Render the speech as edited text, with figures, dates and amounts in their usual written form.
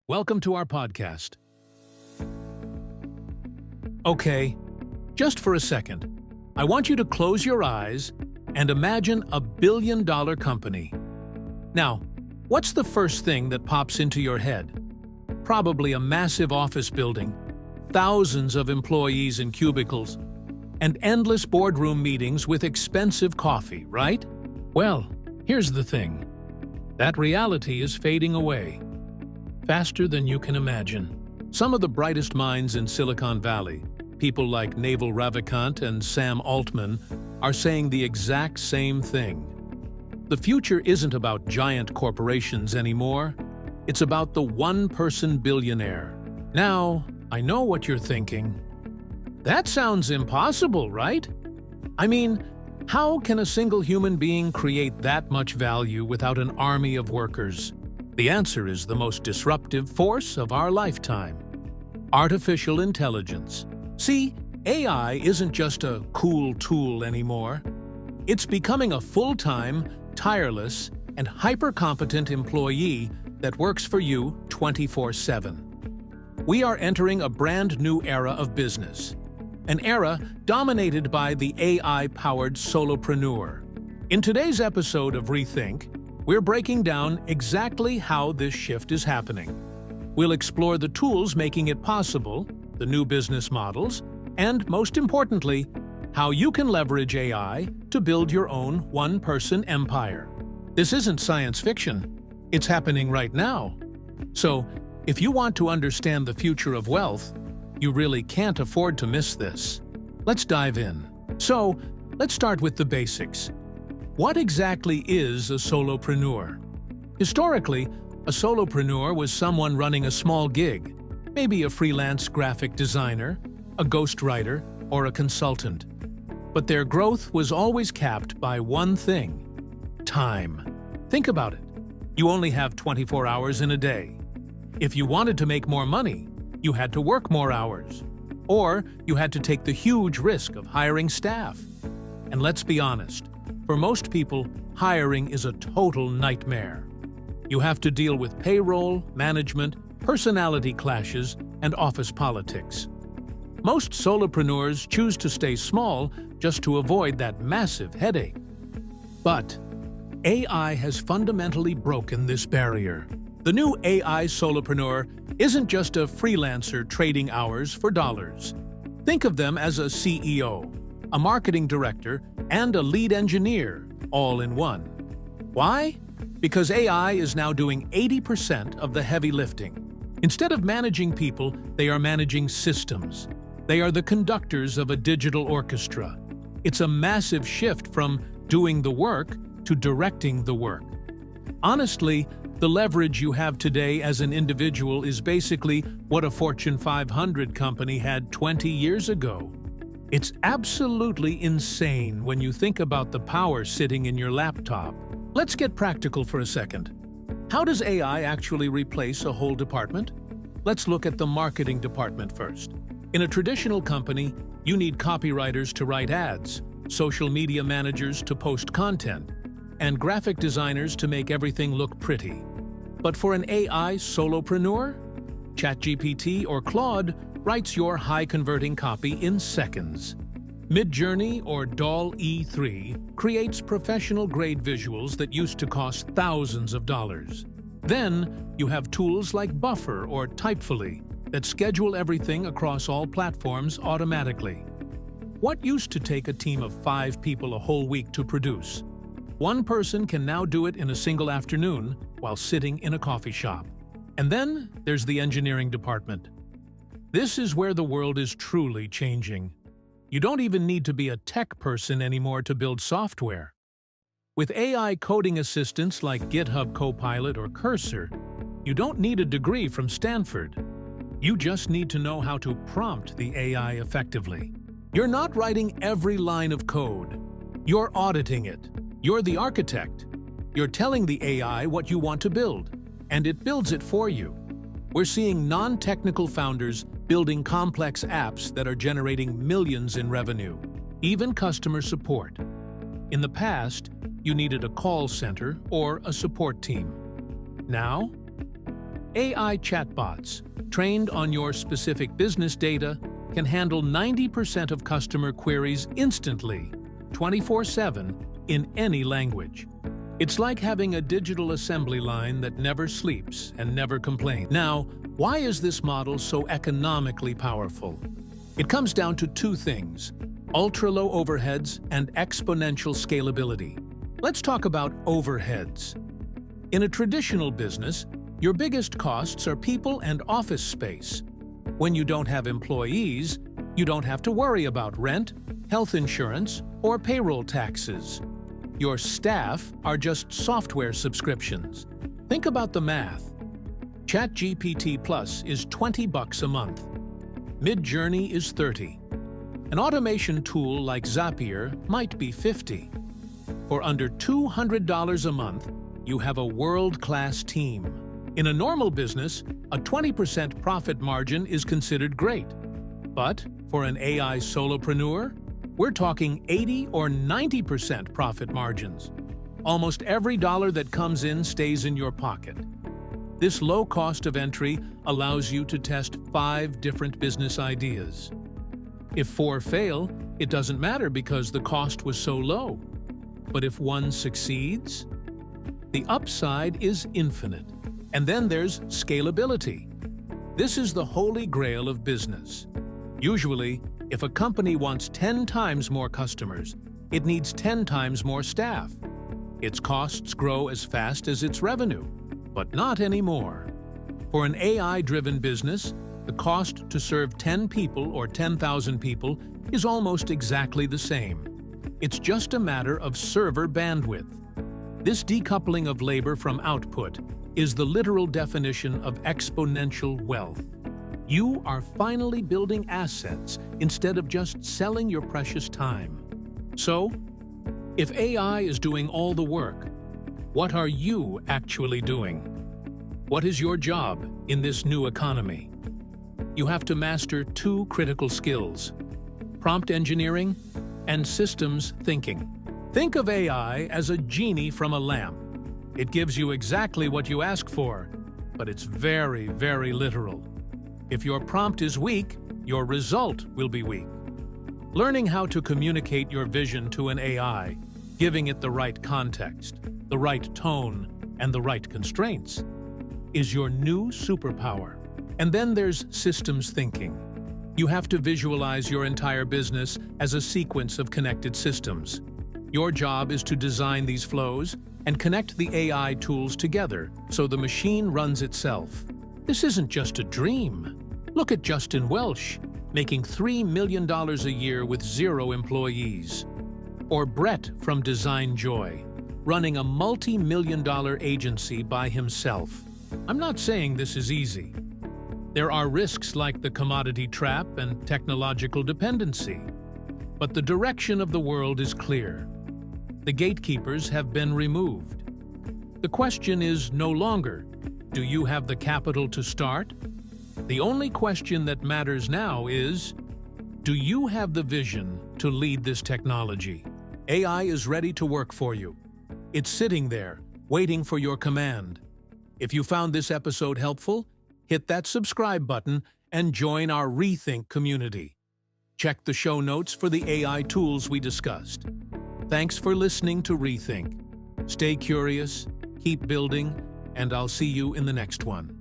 Welcome to our podcast. Okay, just for a second, I want you to close your eyes and imagine a billion-dollar company. Now, what's the first thing that pops into your head? Probably a massive office building, thousands of employees in cubicles, and endless boardroom meetings with expensive coffee, right? Well, here's the thing. That reality is fading away, faster than you can imagine. Some of the brightest minds in Silicon Valley, people like Naval Ravikant and Sam Altman, are saying the exact same thing. The future isn't about giant corporations anymore. It's about the one-person billionaire. Now, I know what you're thinking. That sounds impossible, right? I mean, how can a single human being create that much value without an army of workers? The answer is the most disruptive force of our lifetime: artificial intelligence. See, AI isn't just a cool tool anymore. It's becoming a full-time, tireless, and hyper-competent employee that works for you 24/7. We are entering a brand new era of business, an era dominated by the AI-powered solopreneur. In today's episode of Rethink, we're breaking down exactly how this shift is happening. We'll explore the tools making it possible, the new business models, and most importantly, how you can leverage AI to build your own one-person empire. This isn't science fiction. It's happening right now. So, if you want to understand the future of wealth, you really can't afford to miss this. Let's dive in. So, let's start with the basics. What exactly is a solopreneur? Historically, a solopreneur was someone running a small gig, maybe a freelance graphic designer, a ghostwriter, or a consultant. But their growth was always capped by one thing: time. Think about it. You only have 24 hours in a day. If you wanted to make more money, you had to work more hours. Or you had to take the huge risk of hiring staff. And let's be honest, for most people, hiring is a total nightmare. You have to deal with payroll, management, personality clashes, and office politics. Most solopreneurs choose to stay small just to avoid that massive headache. But AI has fundamentally broken this barrier. The new AI solopreneur isn't just a freelancer trading hours for dollars. Think of them as a CEO, a marketing director, and a lead engineer, all in one. Why? Because AI is now doing 80% of the heavy lifting. Instead of managing people, they are managing systems. They are the conductors of a digital orchestra. It's a massive shift from doing the work to directing the work. Honestly, the leverage you have today as an individual is basically what a Fortune 500 company had 20 years ago. It's absolutely insane when you think about the power sitting in your laptop. Let's get practical for a second. How does AI actually replace a whole department? Let's look at the marketing department first. In a traditional company, you need copywriters to write ads, social media managers to post content, and graphic designers to make everything look pretty. But for an AI solopreneur, ChatGPT or Claude writes your high-converting copy in seconds. Midjourney or DALL-E 3 creates professional-grade visuals that used to cost thousands of dollars. Then, you have tools like Buffer or Typefully that schedule everything across all platforms automatically. What used to take a team of 5 people a whole week to produce, one person can now do it in a single afternoon while sitting in a coffee shop. And then there's the engineering department. This is where the world is truly changing. You don't even need to be a tech person anymore to build software. With AI coding assistants like GitHub Copilot or Cursor, you don't need a degree from Stanford. You just need to know how to prompt the AI effectively. You're not writing every line of code. You're auditing it. You're the architect. You're telling the AI what you want to build, and it builds it for you. We're seeing non-technical founders building complex apps that are generating millions in revenue, even customer support. In the past, you needed a call center or a support team. Now, AI chatbots, trained on your specific business data, can handle 90% of customer queries instantly, 24/7, in any language. It's like having a digital assembly line that never sleeps and never complains. Now, why is this model so economically powerful? It comes down to two things: ultra-low overheads and exponential scalability. Let's talk about overheads. In a traditional business, your biggest costs are people and office space. When you don't have employees, you don't have to worry about rent, health insurance, or payroll taxes. Your staff are just software subscriptions. Think about the math. ChatGPT Plus is $20 a month. Midjourney is $30. An automation tool like Zapier might be $50. For under $200 a month, you have a world-class team. In a normal business, a 20% profit margin is considered great. But for an AI solopreneur, we're talking 80 or 90% profit margins. Almost every dollar that comes in stays in your pocket. This low cost of entry allows you to test 5 different business ideas. If 4 fail, it doesn't matter because the cost was so low. But if one succeeds, the upside is infinite. And then there's scalability. This is the holy grail of business. Usually, if a company wants 10 times more customers, it needs 10 times more staff. Its costs grow as fast as its revenue, but not anymore. For an AI-driven business, the cost to serve 10 people or 10,000 people is almost exactly the same. It's just a matter of server bandwidth. This decoupling of labor from output is the literal definition of exponential wealth. You are finally building assets instead of just selling your precious time. So, if AI is doing all the work, what are you actually doing? What is your job in this new economy? You have to master 2 critical skills: prompt engineering and systems thinking. Think of AI as a genie from a lamp. It gives you exactly what you ask for, but it's very, very literal. If your prompt is weak, your result will be weak. Learning how to communicate your vision to an AI, giving it the right context, the right tone, and the right constraints, is your new superpower. And then there's systems thinking. You have to visualize your entire business as a sequence of connected systems. Your job is to design these flows and connect the AI tools together so the machine runs itself. This isn't just a dream. Look at Justin Welsh, making $3 million a year with 0 employees. Or Brett from Design Joy, running a multi-million-dollar agency by himself. I'm not saying this is easy. There are risks like the commodity trap and technological dependency. But the direction of the world is clear. The gatekeepers have been removed. The question is no longer, do you have the capital to start? The only question that matters now is, do you have the vision to lead this technology? AI is ready to work for you. It's sitting there, waiting for your command. If you found this episode helpful, hit that subscribe button and join our Rethink community. Check the show notes for the AI tools we discussed. Thanks for listening to Rethink. Stay curious, keep building, and I'll see you in the next one.